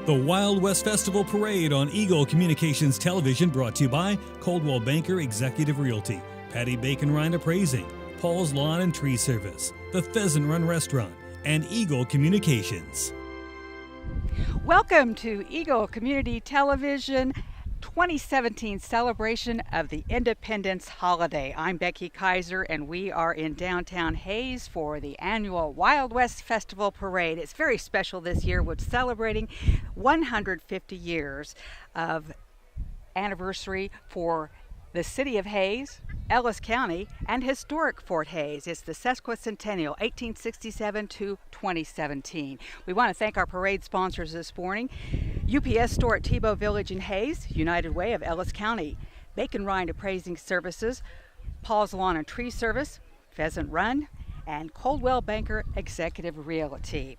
The Wild West Festival Parade on Eagle Communications Television, brought to you by Coldwell Banker Executive Realty, Patty Bacon Rind Appraising, Paul's Lawn and Tree Service, the Pheasant Run Restaurant, and Eagle Communications. Welcome to Eagle Community Television 2017 celebration of the Independence Holiday. I'm Becky Kaiser, and we are in downtown Hayes for the annual Wild West Festival Parade. It's very special this year. We're celebrating 150 years of anniversary for the city of Hayes, Ellis County, and historic Fort Hayes. It's the sesquicentennial, 1867 to 2017. We want to thank our parade sponsors this morning: UPS store at Tebow Village in Hayes, United Way of Ellis County, Bacon Rind Appraising Services, Paul's Lawn and Tree Service, Pheasant Run, and Coldwell Banker Executive Realty.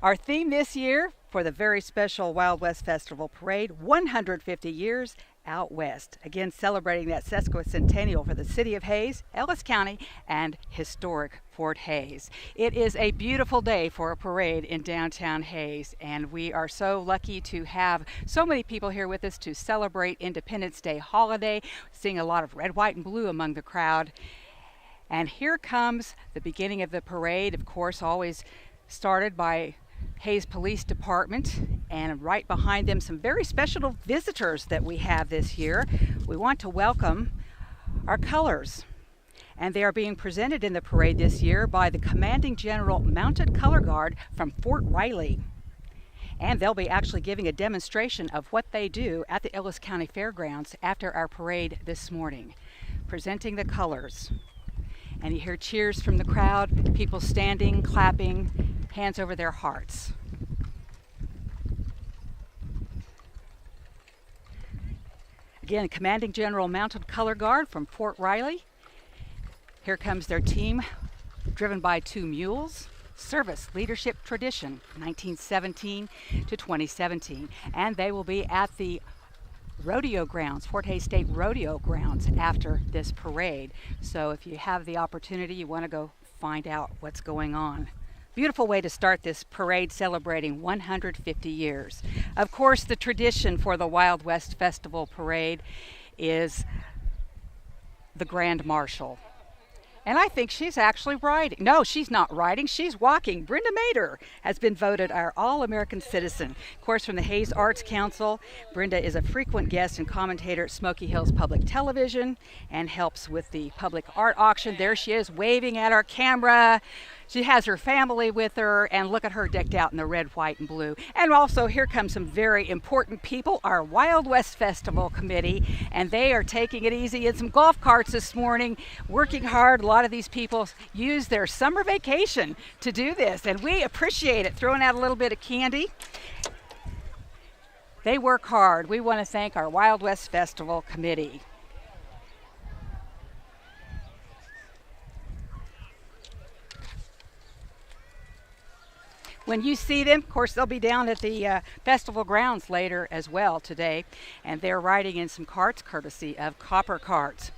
Our theme this year for the very special Wild West Festival Parade, 150 years out west. Again, celebrating that sesquicentennial for the city of Hayes, Ellis County, and historic Fort Hayes. It is a beautiful day for a parade in downtown Hayes, and we are so lucky to have so many people here with us to celebrate Independence Day holiday. Seeing a lot of red, white, and blue among the crowd. And here comes the beginning of the parade, of course, always started by Hayes Police Department, and right behind them some very special visitors that we have this year. We want to welcome our colors, and they are being presented in the parade this year by the Commanding General Mounted Color Guard from Fort Riley. And they'll be actually giving a demonstration of what they do at the Ellis County Fairgrounds after our parade this morning, presenting the colors. And you hear cheers from the crowd, people standing, clapping, hands over their hearts. Again, Commanding General Mounted Color Guard from Fort Riley. Here comes their team, driven by two mules. Service Leadership Tradition, 1917 to 2017. And they will be at the rodeo grounds, Fort Hayes State Rodeo Grounds, after this parade. So if you have the opportunity, you want to go find out what's going on. Beautiful way to start this parade celebrating 150 years. Of course, the tradition for the Wild West Festival Parade is the Grand Marshal. And I think she's actually riding. No, she's not riding. She's walking. Brenda Mader has been voted our All-American Citizen. Of course, from the Hayes Arts Council, Brenda is a frequent guest and commentator at Smoky Hills Public Television and helps with the public art auction. There she is, waving at our camera. She has her family with her, and look at her decked out in the red, white, and blue. And also, here come some very important people, our Wild West Festival Committee, and they are taking it easy in some golf carts this morning, working hard. A lot of these people use their summer vacation to do this, and we appreciate it, throwing out a little bit of candy. They work hard. We want to thank our Wild West Festival Committee. When you see them, of course, they'll be down at the festival grounds later as well today, and they're riding in some carts courtesy of Copper Carts.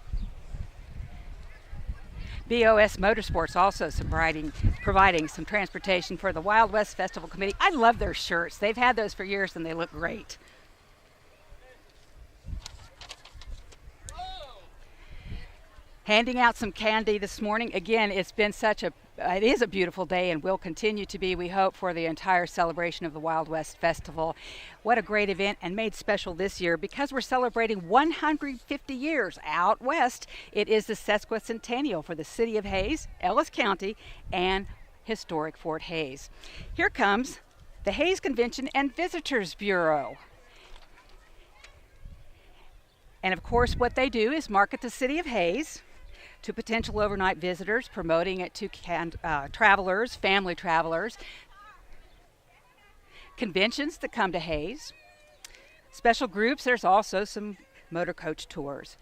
BOS Motorsports also providing some transportation for the Wild West Festival Committee. I love their shirts. They've had those for years and they look great. Handing out some candy this morning. Again, it is a beautiful day and will continue to be, we hope, for the entire celebration of the Wild West Festival. What a great event, and made special this year because we're celebrating 150 years out west. It is the sesquicentennial for the city of Hayes, Ellis County, and historic Fort Hayes. Here comes the Hayes Convention and Visitors Bureau. And of course, what they do is market the city of Hayes to potential overnight visitors, promoting it to travelers, family travelers, conventions that come to Hayes, special groups. There's also some motor coach tours.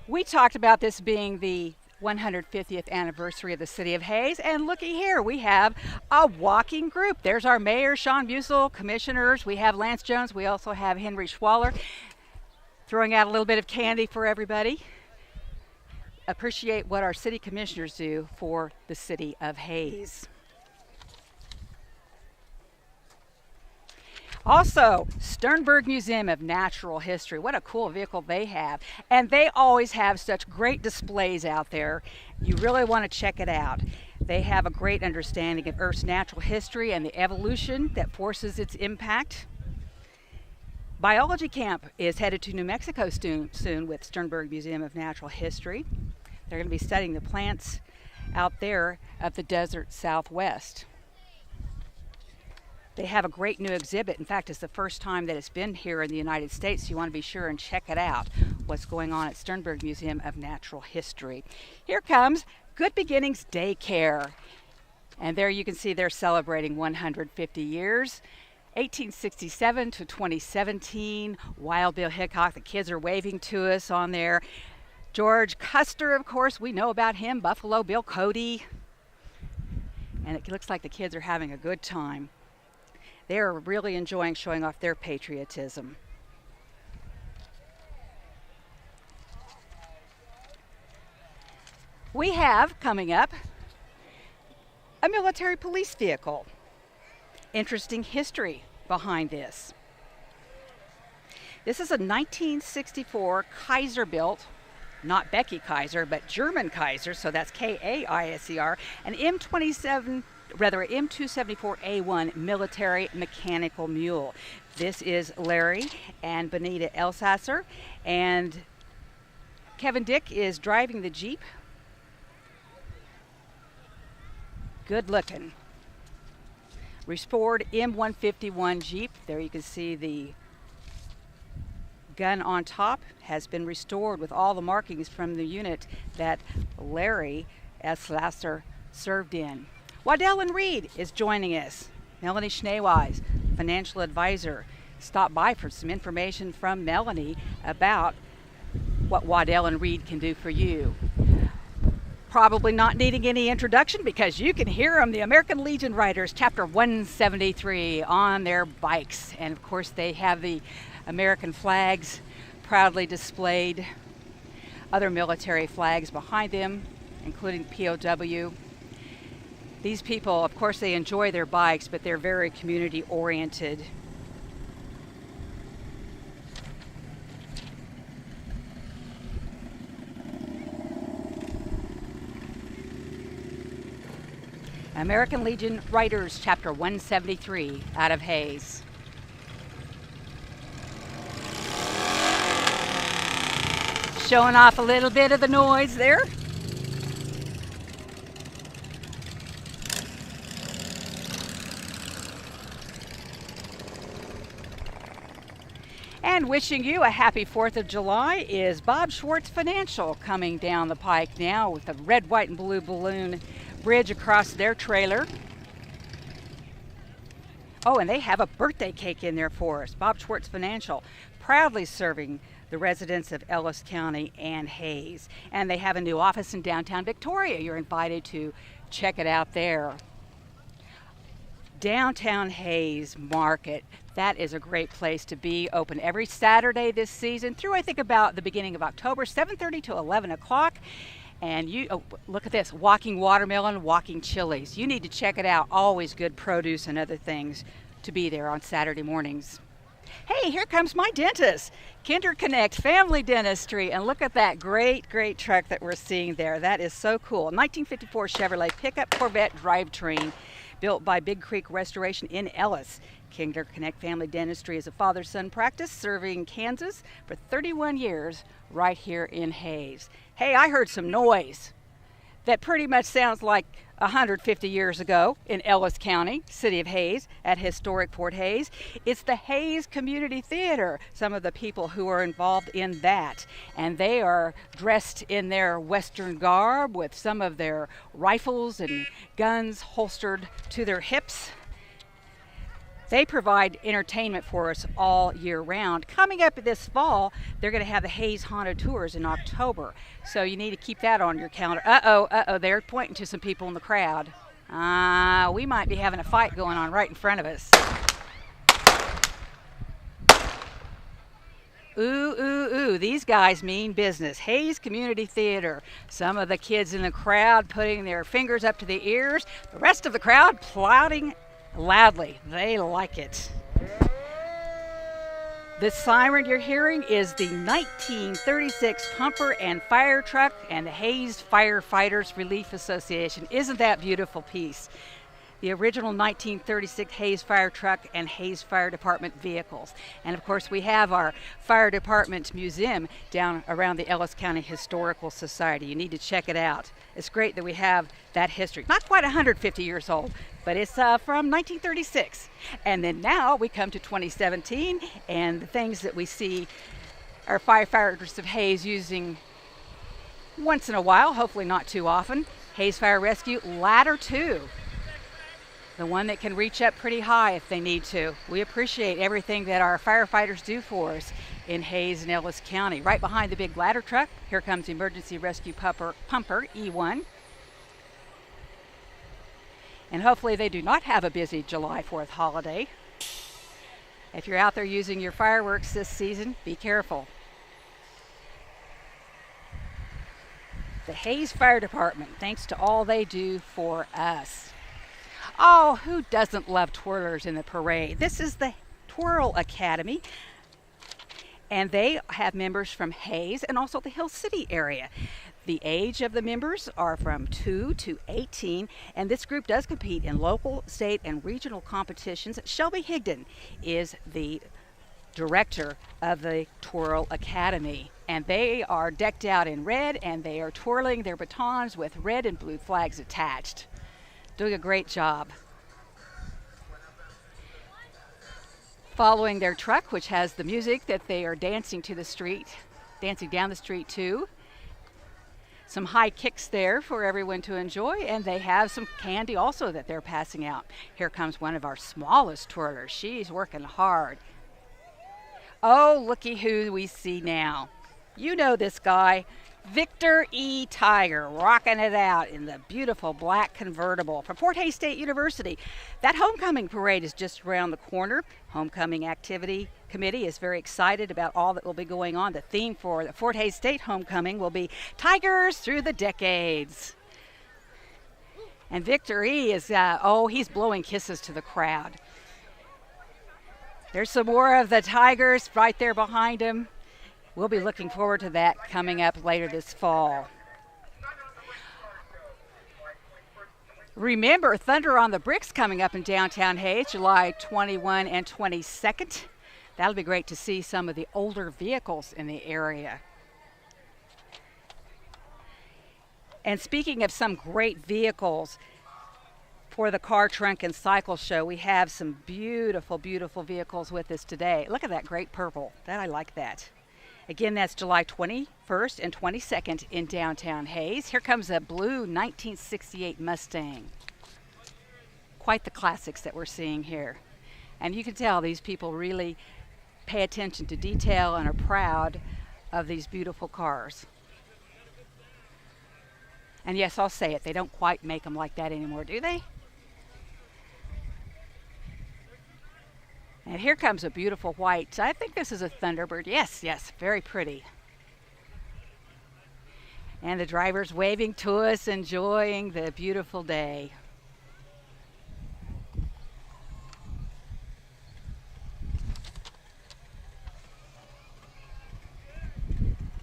We talked about this being the 150th anniversary of the city of Hayes, and looky here, we have a walking group. There's our mayor, Sean Busel, commissioners. We have Lance Jones. We also have Henry Schwaller, throwing out a little bit of candy for everybody. Appreciate what our city commissioners do for the city of Hayes. Also, Sternberg Museum of Natural History. What a cool vehicle they have. And they always have such great displays out there. You really want to check it out. They have a great understanding of Earth's natural history and the evolution that forces its impact. Biology Camp is headed to New Mexico soon with Sternberg Museum of Natural History. They're going to be studying the plants out there of the desert Southwest. They have a great new exhibit. In fact, it's the first time that it's been here in the United States, so you want to be sure and check it out, what's going on at Sternberg Museum of Natural History. Here comes Good Beginnings Daycare. And there you can see they're celebrating 150 years. 1867 to 2017, Wild Bill Hickok, the kids are waving to us on there. George Custer, of course, we know about him, Buffalo Bill Cody. And it looks like the kids are having a good time. They're really enjoying showing off their patriotism. We have, coming up, a military police vehicle. Interesting history behind this. This is a 1964 Kaiser built, not Becky Kaiser, but German Kaiser, so that's Kaiser, an M274A1 military mechanical mule. This is Larry and Benita Elsasser, and Kevin Dick is driving the Jeep. Good looking. Restored M151 Jeep. There you can see the gun on top has been restored with all the markings from the unit that Larry Elsasser served in. Waddell and Reed is joining us. Melanie Schneeweiss, financial advisor, stopped by for some information from Melanie about what Waddell and Reed can do for you. Probably not needing any introduction because you can hear them, the American Legion Riders, Chapter 173, on their bikes. And of course they have the American flags proudly displayed, other military flags behind them, including POW. These people, of course, they enjoy their bikes, but they're very community oriented. American Legion Riders, Chapter 173, out of Hayes. Showing off a little bit of the noise there. And wishing you a happy 4th of July is Bob Schwartz Financial, coming down the pike now with the red, white, and blue balloon bridge across their trailer. Oh, and they have a birthday cake in there for us. Bob Schwartz Financial, proudly serving the residents of Ellis County and Hayes. And they have a new office in downtown Victoria. You're invited to check it out there. Downtown Hayes Market, that is a great place to be. Open every Saturday this season through, I think, about the beginning of October, 7:30 to 11 o'clock. And look at this, walking watermelon, walking chilies. You need to check it out. Always good produce and other things to be there on Saturday mornings. Hey, here comes my dentist, Kinder Connect Family Dentistry. And look at that great, great truck that we're seeing there. That is so cool. 1954 Chevrolet pickup Corvette drivetrain, built by Big Creek Restoration in Ellis. Kinder Connect Family Dentistry is a father-son practice serving Kansas for 31 years right here in Hayes. Hey, I heard some noise that pretty much sounds like 150 years ago in Ellis County, city of Hayes, at historic Fort Hayes. It's the Hayes Community Theater, some of the people who are involved in that. And they are dressed in their Western garb with some of their rifles and guns holstered to their hips. They provide entertainment for us all year round. Coming up this fall, they're going to have the Hayes Haunted Tours in October. So you need to keep that on your calendar. They're pointing to some people in the crowd. We might be having a fight going on right in front of us. Ooh, these guys mean business. Hayes Community Theater. Some of the kids in the crowd putting their fingers up to their ears. The rest of the crowd applauding loudly. They like it. The siren you're hearing is the 1936 pumper and fire truck and the Hayes Firefighters Relief Association. Isn't that a beautiful piece? The original 1936 Hayes fire truck and Hayes Fire Department vehicles. And of course we have our fire department museum down around the Ellis County Historical Society. You need to check it out. It's great that we have that history. Not quite 150 years old, but it's from 1936. And then now we come to 2017, and the things that we see our firefighters of Hayes using once in a while, hopefully not too often. Hayes Fire Rescue Ladder 2. The one that can reach up pretty high if they need to. We appreciate everything that our firefighters do for us in Hayes and Ellis County. Right behind the big ladder truck, here comes Emergency Rescue Pumper E1. And hopefully they do not have a busy July 4th holiday. If you're out there using your fireworks this season, be careful. The Hayes Fire Department, thanks to all they do for us. Oh, who doesn't love twirlers in the parade? This is the Twirl Academy, and they have members from Hayes and also the Hill City area. The age of the members are from 2 to 18, and this group does compete in local, state, and regional competitions. Shelby Higdon is the director of the Twirl Academy, and they are decked out in red, and they are twirling their batons with red and blue flags attached. Doing a great job. Following their truck, which has the music that they are dancing down the street to. Some high kicks there for everyone to enjoy, and they have some candy also that they're passing out. Here comes one of our smallest twirlers. She's working hard. Oh, looky who we see now. You know this guy. Victor E. Tiger, rocking it out in the beautiful black convertible from Fort Hays State University. That homecoming parade is just around the corner. Homecoming Activity Committee is very excited about all that will be going on. The theme for the Fort Hays State homecoming will be Tigers Through the Decades. And Victor E. is, he's blowing kisses to the crowd. There's some more of the Tigers right there behind him. We'll be looking forward to that coming up later this fall. Remember, Thunder on the Bricks coming up in downtown Hayes, July 21 and 22nd. That'll be great to see some of the older vehicles in the area. And speaking of some great vehicles, for the Car, Trunk, and Cycle Show, we have some beautiful, beautiful vehicles with us today. Look at that great purple. I like that. Again, that's July 21st and 22nd in downtown Hayes. Here comes a blue 1968 Mustang. Quite the classics that we're seeing here. And you can tell these people really pay attention to detail and are proud of these beautiful cars. And yes, I'll say it, they don't quite make them like that anymore, do they? And here comes a beautiful white. I think this is a Thunderbird. Yes, very pretty. And the driver's waving to us, enjoying the beautiful day.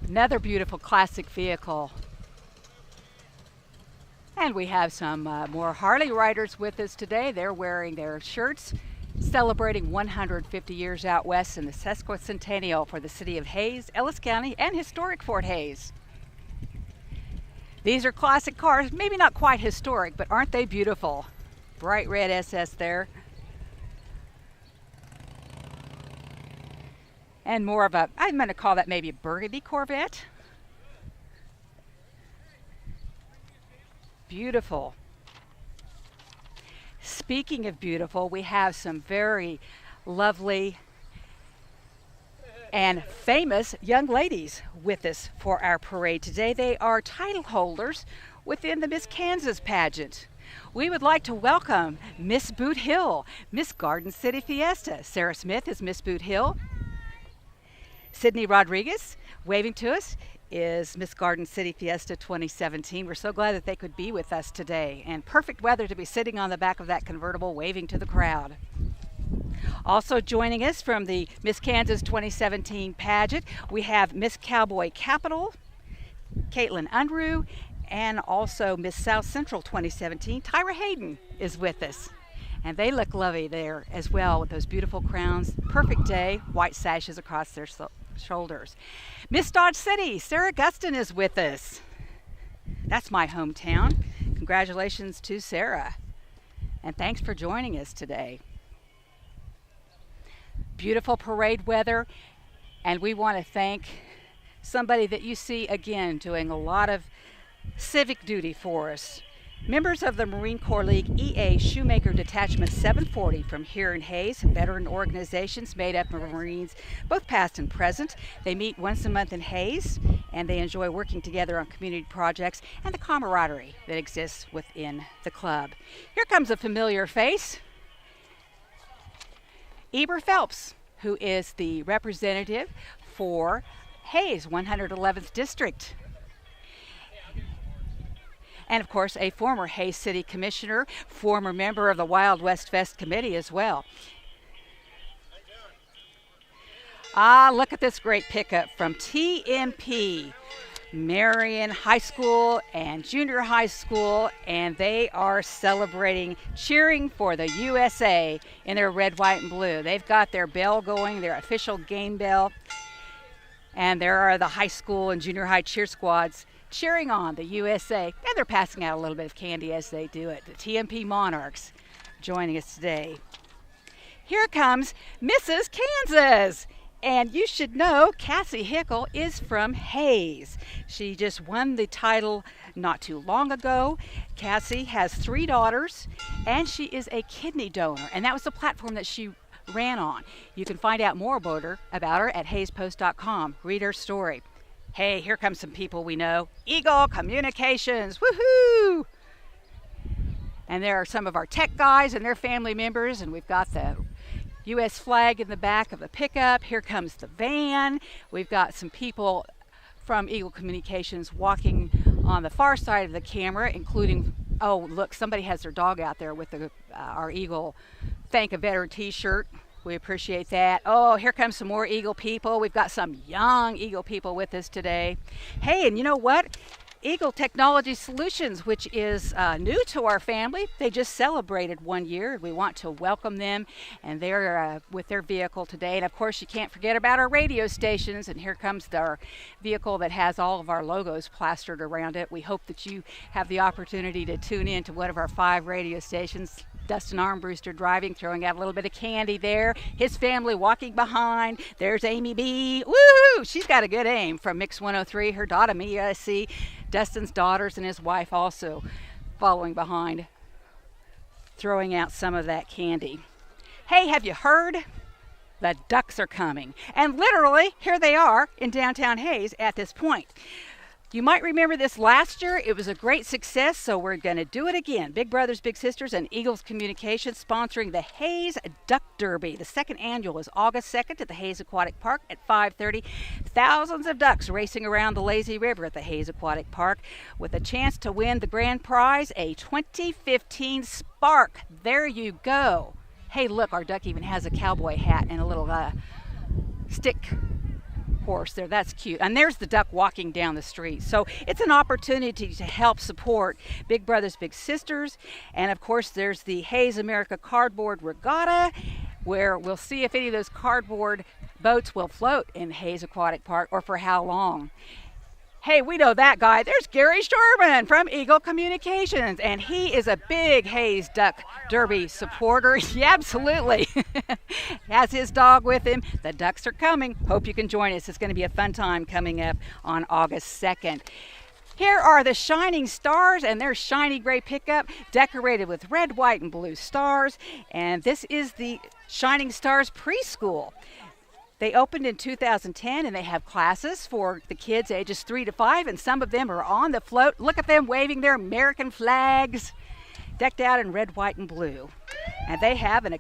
Another beautiful classic vehicle. And we have some more Harley riders with us today. They're wearing their shirts celebrating 150 years out west in the sesquicentennial for the city of Hayes, Ellis County, and historic Fort Hays. These are classic cars, maybe not quite historic, but aren't they beautiful? Bright red SS there. And more of a, I'm going to call that maybe a burgundy Corvette. Beautiful. Speaking of beautiful, we have some very lovely and famous young ladies with us for our parade today. They are title holders within the Miss Kansas pageant. We would like to welcome Miss Boot Hill, Miss Garden City Fiesta. Sarah Smith is Miss Boot Hill. Sydney Rodriguez, waving to us, is Miss Garden City Fiesta 2017. We're so glad that they could be with us today, and perfect weather to be sitting on the back of that convertible waving to the crowd. Also joining us from the Miss Kansas 2017 pageant, we have Miss Cowboy Capital, Caitlin Unruh, and also Miss South Central 2017, Tyra Hayden is with us. And they look lovely there as well with those beautiful crowns. Perfect day, white sashes across their shoulders. Miss Dodge City, Sarah Gustin is with us. That's my hometown. Congratulations to Sarah. And thanks for joining us today. Beautiful parade weather, and we want to thank somebody that you see again doing a lot of civic duty for us. Members of the Marine Corps League EA Shoemaker Detachment 740 from here in Hayes, veteran organizations made up of Marines, both past and present. They meet once a month in Hayes, and they enjoy working together on community projects and the camaraderie that exists within the club. Here comes a familiar face, Eber Phelps, who is the representative for Hayes 111th District. And of course, a former Hayes City Commissioner, former member of the Wild West Fest Committee as well. Look at this great pickup from TMP, Marion High School and Junior High School, and they are celebrating, cheering for the USA in their red, white, and blue. They've got their bell going, their official game bell, and there are the high school and junior high cheer squads cheering on the USA, and they're passing out a little bit of candy as they do it. The TMP Monarchs joining us today. Here comes Mrs. Kansas, and you should know Cassie Hickle is from Hayes. She just won the title not too long ago. Cassie has 3 daughters, and she is a kidney donor, and that was the platform that she ran on. You can find out more about her at hayespost.com. Read her story. Hey, here comes some people we know. Eagle Communications, woohoo! And there are some of our tech guys and their family members, and we've got the U.S. flag in the back of the pickup. Here comes the van. We've got some people from Eagle Communications walking on the far side of the camera, including, oh, look, somebody has their dog out there with our Eagle Thank a Veteran t-shirt. We appreciate that. Oh, here comes some more Eagle people. We've got some young Eagle people with us today. Hey, and you know what? Eagle Technology Solutions, which is new to our family. They just celebrated 1 year. We want to welcome them, and they're with their vehicle today. And of course, you can't forget about our radio stations. And here comes our vehicle that has all of our logos plastered around it. We hope that you have the opportunity to tune in to one of our 5 radio stations. Dustin Armbruster driving, throwing out a little bit of candy there. His family walking behind. There's Amy B. Woo! She's got a good aim from Mix 103. Her daughter Mia, I see. Dustin's daughters and his wife also following behind, throwing out some of that candy. Hey, have you heard? The ducks are coming. And literally, here they are in downtown Hayes at this point. You might remember this last year. It was a great success, so we're going to do it again. Big Brothers Big Sisters and Eagles Communications sponsoring the Hayes Duck Derby. The second annual is August 2nd at the Hayes Aquatic Park at 5:30. Thousands of ducks racing around the lazy river at the Hayes Aquatic Park with a chance to win the grand prize, a 2015 Spark. There you go. Hey, look, our duck even has a cowboy hat and a little stick horse there. That's cute. And there's the duck walking down the street. So it's an opportunity to help support Big Brothers Big Sisters. And of course there's the Hayes America Cardboard Regatta, where we'll see if any of those cardboard boats will float in Hayes Aquatic Park or for how long. Hey, we know that guy. There's Gary Sherman from Eagle Communications, and he is a big Hayes Duck Derby supporter. Yeah, absolutely. Has his dog with him. The ducks are coming. Hope you can join us. It's going to be a fun time coming up on August 2nd. Here are the Shining Stars and their shiny gray pickup decorated with red, white, and blue stars. And this is the Shining Stars preschool. They opened in 2010, and they have classes for the kids ages 3 to 5, and some of them are on the float. Look at them waving their American flags, decked out in red, white, and blue. And they have an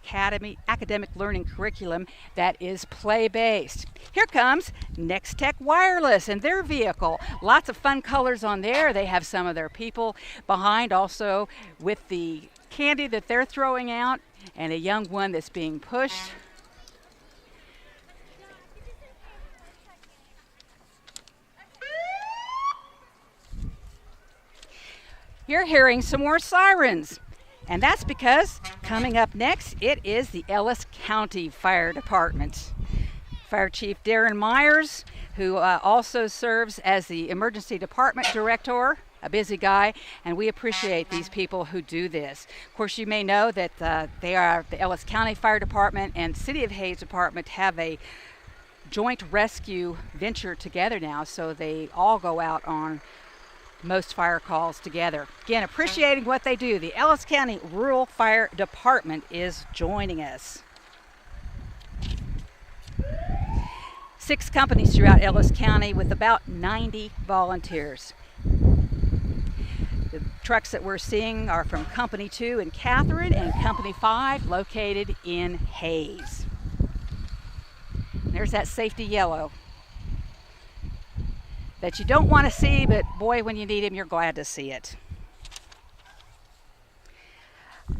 academic learning curriculum that is play-based. Here comes Next Tech Wireless and their vehicle. Lots of fun colors on there. They have some of their people behind also with the candy that they're throwing out and a young one that's being pushed. You're hearing some more sirens, and that's because coming up next, it is the Ellis County Fire Department. Fire Chief Darren Myers, who also serves as the Emergency Department Director, a busy guy, and we appreciate these people who do this. Of course, you may know that they are the Ellis County Fire Department and City of Hayes Department have a joint rescue venture together now, so they all go out on most fire calls together. Again, appreciating what they do. The Ellis County Rural Fire Department is joining us. 6 companies throughout Ellis County with about 90 volunteers. The trucks that we're seeing are from Company 2 in Catherine and Company 5 located in Hayes. There's that safety yellow that you don't want to see, but boy, when you need him, you're glad to see it.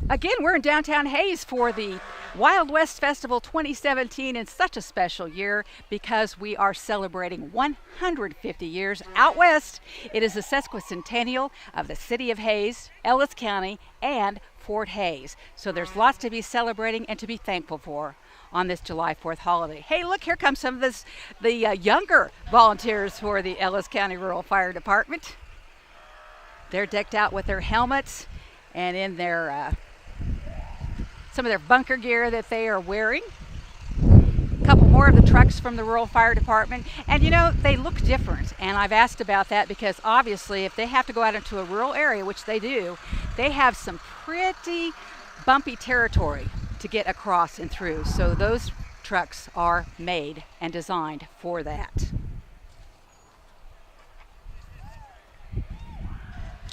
Again, we're in downtown Hayes for the Wild West Festival 2017, and such a special year because we are celebrating 150 years out west. It is the sesquicentennial of the City of Hayes, Ellis County, and Fort Hayes. So there's lots to be celebrating and to be thankful for on this July 4th holiday. Hey, look, here comes some of the younger volunteers for the Ellis County Rural Fire Department. They're decked out with their helmets and in their some of their bunker gear that they are wearing. A couple more of the trucks from the Rural Fire Department, and you know, they look different, and I've asked about that because obviously if they have to go out into a rural area, which they do, they have some pretty bumpy territory to get across and through. So those trucks are made and designed for that.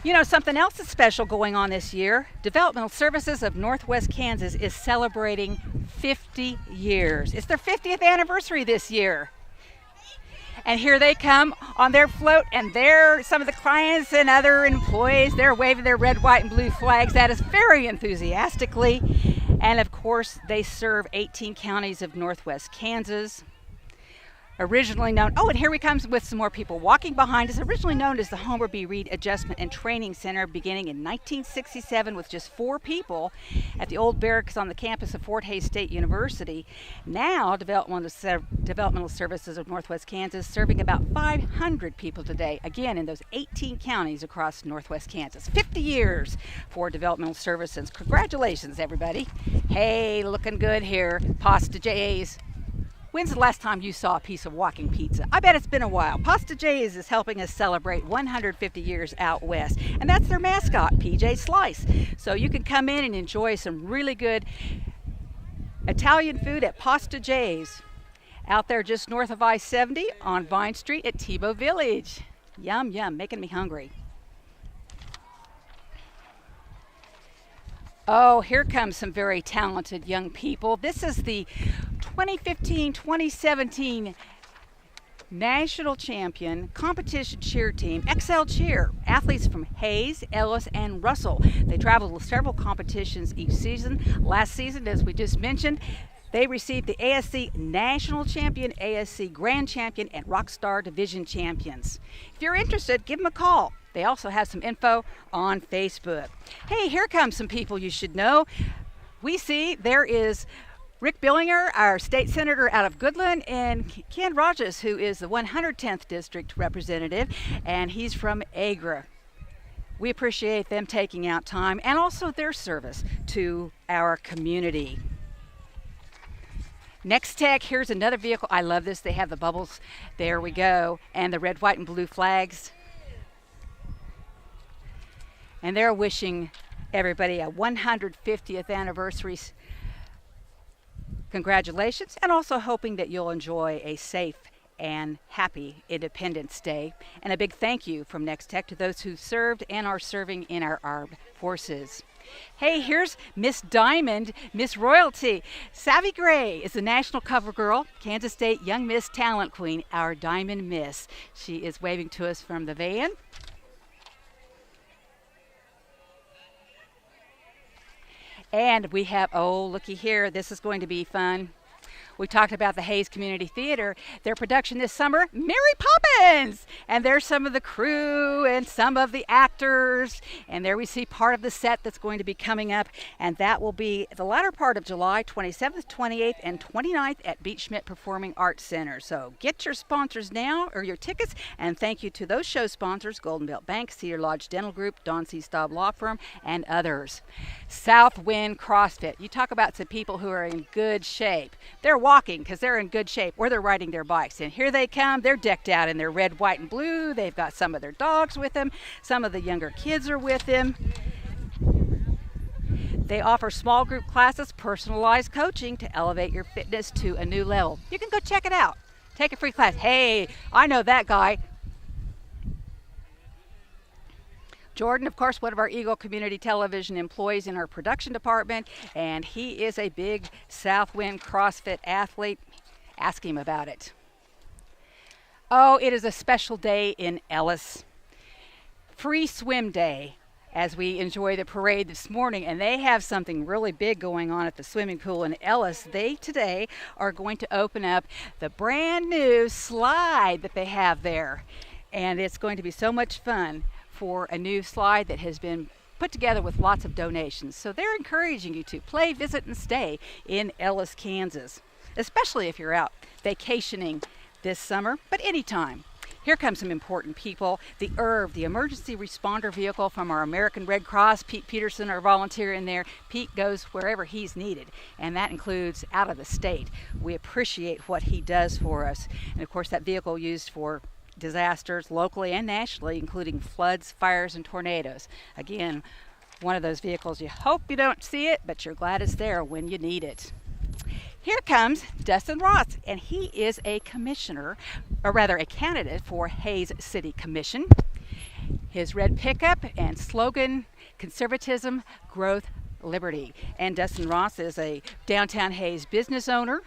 You know, something else that's special going on this year, Developmental Services of Northwest Kansas is celebrating 50 years. It's their 50th anniversary this year. And here they come on their float, and some of the clients and other employees, they're waving their red, white, and blue flags at us very enthusiastically. And of course, they serve 18 counties of Northwest Kansas. Originally known, and here we come with some more people walking behind us. Originally known as the Homer B. Reed Adjustment and Training Center, beginning in 1967 with just 4 people at the old barracks on the campus of Fort Hays State University. Now, Developmental Services of Northwest Kansas, serving about 500 people today, again in those 18 counties across Northwest Kansas. 50 years for Developmental Services. Congratulations, everybody. Hey, looking good here. Pasta J's. When's the last time you saw a piece of walking pizza? I bet it's been a while. Pasta J's is helping us celebrate 150 years out west, and that's their mascot, PJ Slice. So you can come in and enjoy some really good Italian food at Pasta J's out there just north of I-70 on Vine Street at Tebow Village. Yum, yum, making me hungry. Oh, here comes some very talented young people. This is the 2015-2017 National Champion Competition Cheer Team, XL Cheer. Athletes from Hayes, Ellis, and Russell. They traveled with several competitions each season. Last season, as we just mentioned, they received the ASC National Champion, ASC Grand Champion, and Rockstar Division Champions. If you're interested, give them a call. They also have some info on Facebook. Hey, here comes some people you should know. We see there is Rick Billinger, our state senator out of Goodland, and Ken Rogers, who is the 110th district representative, and he's from Agra. We appreciate them taking out time and also their service to our community. Next Tech, here's another vehicle. I love this. They have the bubbles. There we go. And the red, white, and blue flags. And they're wishing everybody a 150th anniversary congratulations, and also hoping that you'll enjoy a safe and happy Independence Day. And a big thank you from Next Tech to those who served and are serving in our armed forces. Hey, here's Miss Diamond, Miss Royalty. Savvy Gray is the national cover girl, Kansas State Young Miss Talent Queen, our Diamond Miss. She is waving to us from the van. And we have, oh, looky here, this is going to be fun. We talked about the Hayes Community Theater. Their production this summer, Mary Poppins! And there's some of the crew and some of the actors. And there we see part of the set that's going to be coming up. And that will be the latter part of July 27th, 28th, and 29th at Beat Schmidt Performing Arts Center. So get your sponsors now, or your tickets. And thank you to those show sponsors, Golden Belt Bank, Cedar Lodge Dental Group, Don C. Staub Law Firm, and others. Southwind CrossFit. You talk about some people who are in good shape. They're walking because they're in good shape, or they're riding their bikes. And here they come. They're decked out in their red, white, and blue. They've got some of their dogs with them. Some of the younger kids are with them. They offer small group classes, personalized coaching to elevate your fitness to a new level. You can go check it out. Take a free class. Hey, I know that guy. Jordan, of course, one of our Eagle Community Television employees in our production department, and he is a big Southwind CrossFit athlete. Ask him about it. Oh, it is a special day in Ellis. Free swim day as we enjoy the parade this morning, and they have something really big going on at the swimming pool in Ellis. They today are going to open up the brand new slide that they have there, and it's going to be so much fun for a new slide that has been put together with lots of donations. So they're encouraging you to play, visit, and stay in Ellis, Kansas, especially if you're out vacationing this summer, but anytime. Here comes some important people. The ERV, the emergency responder vehicle from our American Red Cross. Pete Peterson, our volunteer in there. Pete goes wherever he's needed, and that includes out of the state. We appreciate what he does for us. And of course, that vehicle used for disasters locally and nationally, including floods, fires, and tornadoes. Again, one of those vehicles you hope you don't see it, but you're glad it's there when you need it. Here comes Dustin Ross, and he is a commissioner, or rather a candidate for Hayes City Commission. His red pickup and slogan, conservatism, growth, liberty. And Dustin Ross is a downtown Hayes business owner.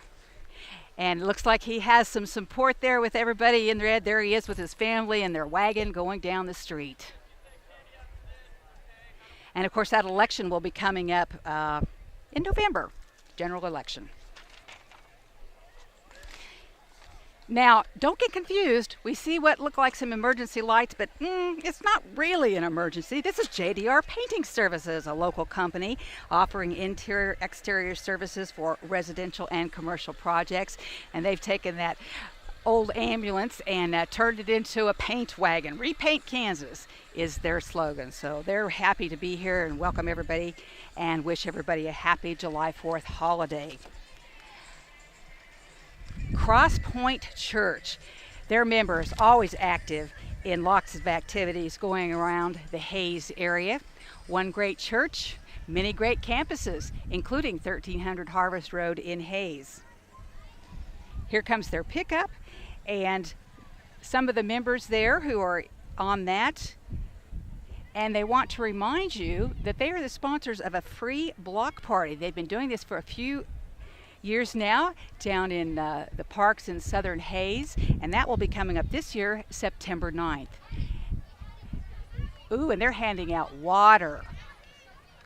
And it looks like he has some support there with everybody in red. There he is with his family and their wagon going down the street. And of course, that election will be coming up in November, general election. Now, don't get confused. We see what look like some emergency lights, but it's not really an emergency. This is JDR Painting Services, a local company offering interior, exterior services for residential and commercial projects. And they've taken that old ambulance and turned it into a paint wagon. Repaint Kansas is their slogan. So they're happy to be here and welcome everybody and wish everybody a happy July 4th holiday. Cross Point Church, their members always active in lots of activities going around the Hayes area. One great church, many great campuses, including 1300 Harvest Road in Hayes. Here comes their pickup, and some of the members there who are on that, and they want to remind you that they are the sponsors of a free block party. They've been doing this for a few years now down in the parks in southern Hayes, and that will be coming up this year, September 9th. Ooh, and they're handing out water.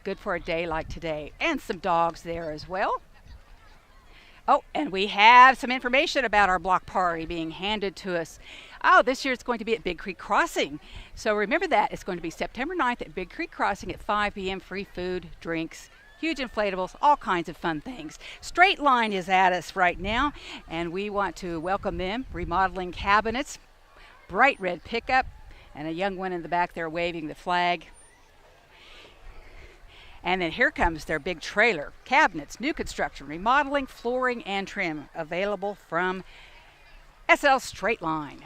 Good for a day like today. And some dogs there as well. Oh, and we have some information about our block party being handed to us. Oh, this year it's going to be at Big Creek Crossing. So remember that. It's going to be September 9th at Big Creek Crossing at 5 p.m. Free food, drinks, huge inflatables, all kinds of fun things. Straight Line is at us right now, and we want to welcome them. Remodeling cabinets, bright red pickup, and a young one in the back there waving the flag. And then here comes their big trailer. Cabinets, new construction, remodeling, flooring, and trim. Available from SL Straight Line.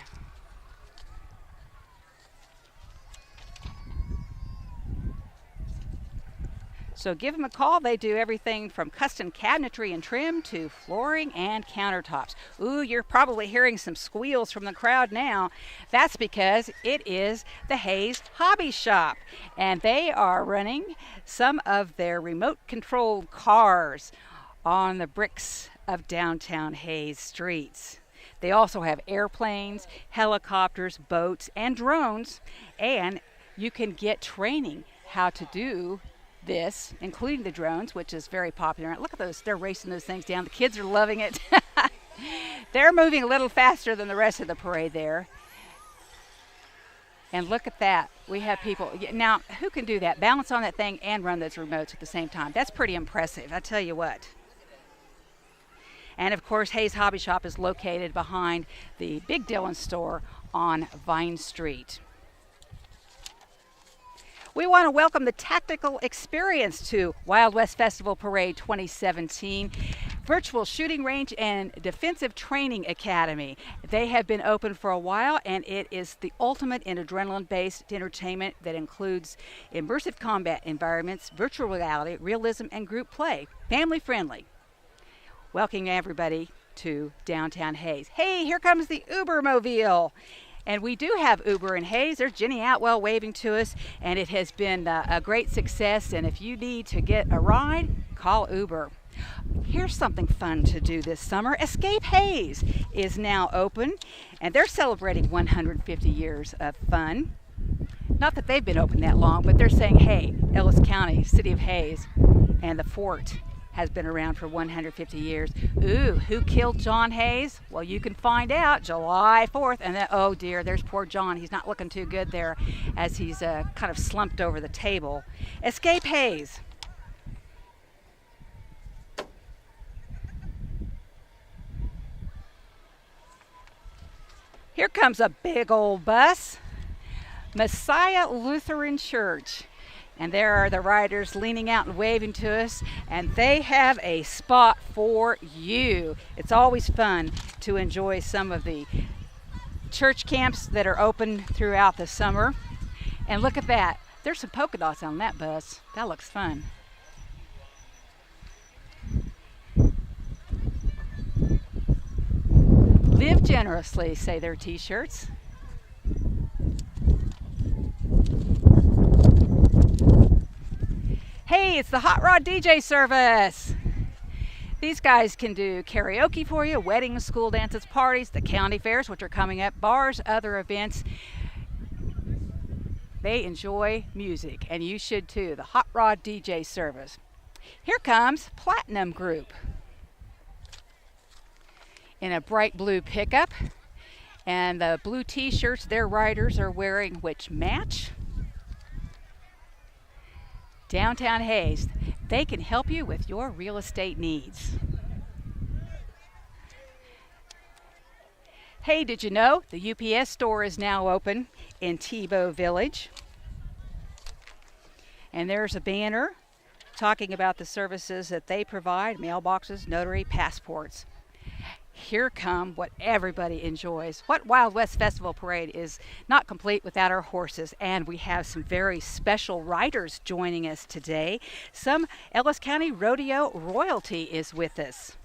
So give them a call. They do everything from custom cabinetry and trim to flooring and countertops. Ooh, you're probably hearing some squeals from the crowd now. That's because it is the Hayes Hobby Shop, and they are running some of their remote-controlled cars on the bricks of downtown Hayes streets. They also have airplanes, helicopters, boats, and drones, and you can get training how to do this, including the drones, which is very popular. Look at those. They're racing those things down. The kids are loving it. They're moving a little faster than the rest of the parade there. And look at that. We have people. Now, who can do that? Balance on that thing and run those remotes at the same time. That's pretty impressive, I tell you what. And, of course, Hayes Hobby Shop is located behind the Big Dillon store on Vine Street. We want to welcome the Tactical Experience to Wild West Festival Parade 2017. Virtual Shooting Range and Defensive Training Academy. They have been open for a while, and it is the ultimate in adrenaline-based entertainment that includes immersive combat environments, virtual reality, realism, and group play. Family friendly. Welcoming everybody to downtown Hayes. Hey, here comes the Ubermobile. And we do have Uber in Hayes. There's Jenny Atwell waving to us, and it has been a great success. And if you need to get a ride, call Uber. Here's something fun to do this summer. Escape Hayes is now open, and they're celebrating 150 years of fun. Not that they've been open that long, but they're saying, hey, Ellis County, City of Hayes, and the fort has been around for 150 years. Ooh, who killed John Hayes? Well, you can find out July 4th. And then, oh dear, there's poor John. He's not looking too good there as he's kind of slumped over the table. Escape Hayes. Here comes a big old bus. Messiah Lutheran Church. And there are the riders leaning out and waving to us, and they have a spot for you. It's always fun to enjoy some of the church camps that are open throughout the summer. And look at that. There's some polka dots on that bus. That looks fun. Live generously, say their t-shirts. Hey, it's the Hot Rod DJ service. These guys can do karaoke for you, weddings, school dances, parties, the county fairs, which are coming up, bars, other events. They enjoy music, and you should too. The Hot Rod DJ service. Here comes Platinum Group in a bright blue pickup, and the blue t-shirts their riders are wearing, which match. Downtown Hayes, they can help you with your real estate needs. Hey, did you know the UPS store is now open in Tebow Village? And there's a banner talking about the services that they provide, mailboxes, notary, passports. Here come what everybody enjoys. What Wild West Festival Parade is not complete without our horses, and we have some very special riders joining us today. Some Ellis County Rodeo royalty is with us.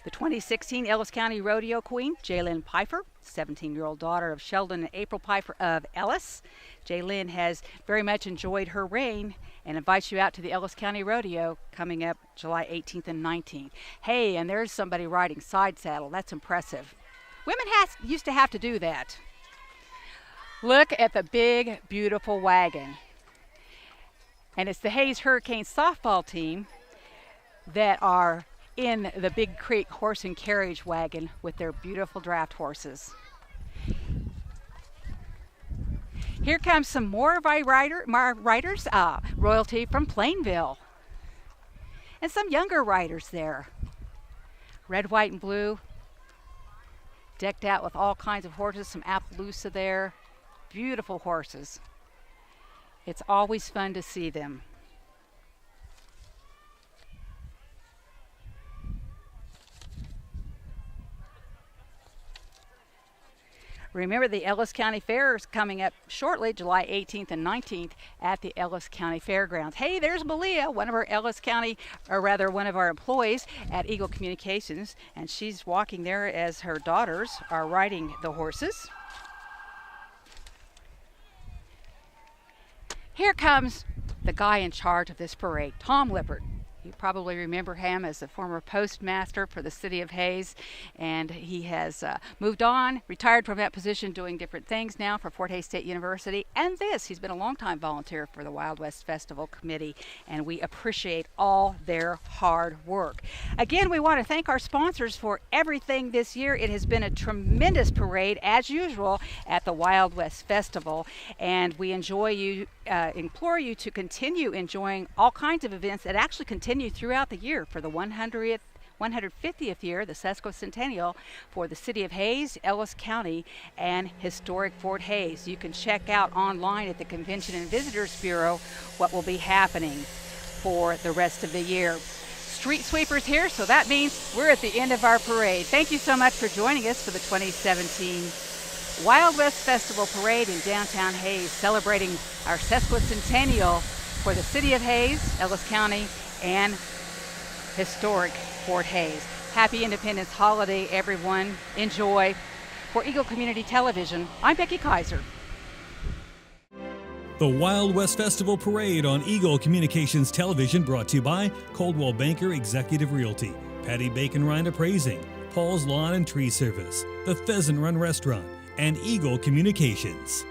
The 2016 Ellis County Rodeo Queen, Jaylyn Pfeiffer, 17-year-old daughter of Sheldon and April Pfeiffer of Ellis. Jaylyn has very much enjoyed her reign and invites you out to the Ellis County Rodeo coming up July 18th and 19th. Hey, and there's somebody riding side saddle. That's impressive. Women used to have to do that. Look at the big, beautiful wagon. And it's the Hayes Hurricanes softball team that are in the Big Creek horse and carriage wagon with their beautiful draft horses. Here comes some more of our riders, royalty from Plainville. And some younger riders there. Red, white, and blue. Decked out with all kinds of horses, some Appaloosa there. Beautiful horses. It's always fun to see them. Remember, the Ellis County Fair is coming up shortly, July 18th and 19th at the Ellis County Fairgrounds. Hey, there's Malia, one of our Ellis County, or rather one of our employees at Eagle Communications, and she's walking there as her daughters are riding the horses. Here comes the guy in charge of this parade, Tom Lippert. You probably remember him as a former postmaster for the city of Hayes, and he has moved on, retired from that position, doing different things now for Fort Hays State University. And he's been a longtime volunteer for the Wild West Festival Committee, and we appreciate all their hard work. Again, we want to thank our sponsors for everything this year. It has been a tremendous parade, as usual, at the Wild West Festival, and we implore you to continue enjoying all kinds of events that actually continue throughout the year for the 150th year, the sesquicentennial, for the city of Hays, Ellis County, and historic Fort Hays. You can check out online at the Convention and Visitors Bureau what will be happening for the rest of the year. Street sweepers here, so that means we're at the end of our parade. Thank you so much for joining us for the 2017 Wild West Festival Parade in downtown Hays, celebrating our sesquicentennial for the city of Hays, Ellis County, and historic Fort Hays. Happy Independence Holiday, everyone. Enjoy. For Eagle Community Television, I'm Becky Kaiser. The Wild West Festival Parade on Eagle Communications Television, brought to you by Coldwell Banker Executive Realty, Patty Bacon Rind Appraising, Paul's Lawn and Tree Service, the Pheasant Run Restaurant, and Eagle Communications.